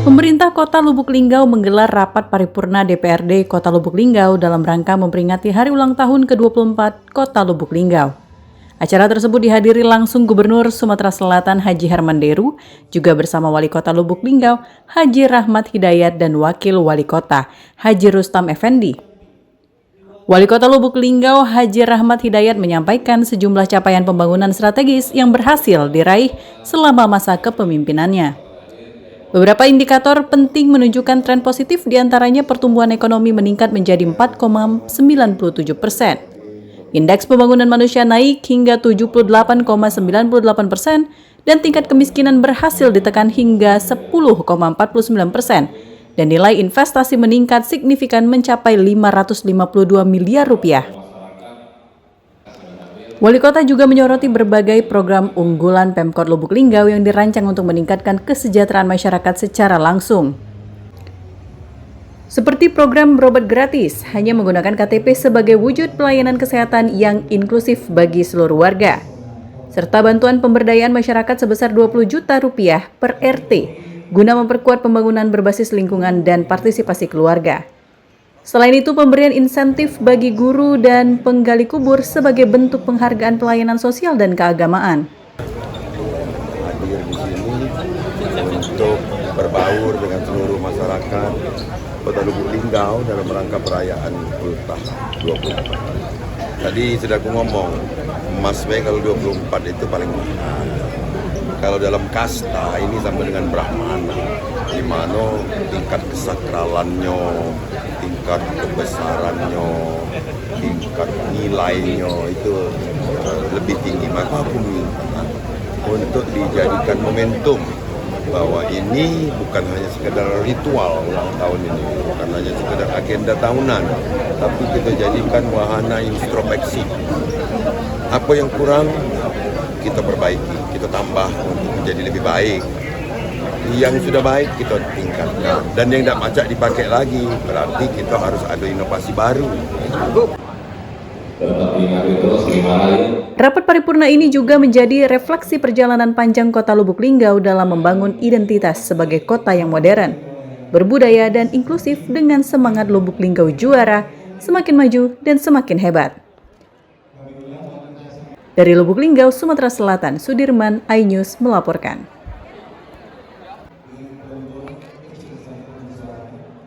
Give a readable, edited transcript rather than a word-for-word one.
Pemerintah Kota Lubuk Linggau menggelar rapat paripurna DPRD Kota Lubuk Linggau dalam rangka memperingati Hari Ulang Tahun ke-24 Kota Lubuk Linggau. Acara tersebut dihadiri langsung Gubernur Sumatera Selatan Haji Herman Deru, juga bersama Wali Kota Lubuk Linggau Haji Rahmat Hidayat dan Wakil Wali Kota Haji Rustam Effendi. Wali Kota Lubuk Linggau Haji Rahmat Hidayat menyampaikan sejumlah capaian pembangunan strategis yang berhasil diraih selama masa kepemimpinannya. Beberapa indikator penting menunjukkan tren positif, diantaranya pertumbuhan ekonomi meningkat menjadi 4,97%. Indeks pembangunan manusia naik hingga 78,98% dan tingkat kemiskinan berhasil ditekan hingga 10,49%. Dan nilai investasi meningkat signifikan mencapai 552 miliar rupiah. Wali Kota juga menyoroti berbagai program unggulan Pemkot Lubuk Linggau yang dirancang untuk meningkatkan kesejahteraan masyarakat secara langsung. Seperti program berobat gratis, hanya menggunakan KTP sebagai wujud pelayanan kesehatan yang inklusif bagi seluruh warga, serta bantuan pemberdayaan masyarakat sebesar 20 juta rupiah per RT, guna memperkuat pembangunan berbasis lingkungan dan partisipasi keluarga. Selain itu, pemberian insentif bagi guru dan penggali kubur sebagai bentuk penghargaan pelayanan sosial dan keagamaan. Hadir di sini untuk berbaur dengan seluruh masyarakat Kota Lubuk Linggau dalam rangka perayaan Ultah 24. Tadi sudah aku ngomong, Mas B kalau 24 itu paling mahal. Kalau dalam kasta ini sama dengan Brahmana, di mana tingkat kesakralannya, tingkat kebesarannya, tingkat nilainya itu lebih tinggi. Maka aku minta untuk dijadikan momentum bahwa ini bukan hanya sekedar ritual ulang tahun ini, bukan hanya sekedar agenda tahunan, tapi kita jadikan wahana introspeksi. Apa yang kurang kita perbaiki, kita tambah untuk menjadi lebih baik. Yang sudah baik kita tingkatkan, dan yang tidak macak dipakai lagi, berarti kita harus ada inovasi baru. Rapat paripurna ini juga menjadi refleksi perjalanan panjang Kota Lubuk Linggau dalam membangun identitas sebagai kota yang modern, berbudaya dan inklusif dengan semangat Lubuk Linggau juara, semakin maju dan semakin hebat. Dari Lubuk Linggau, Sumatera Selatan, Sudirman, iNews melaporkan.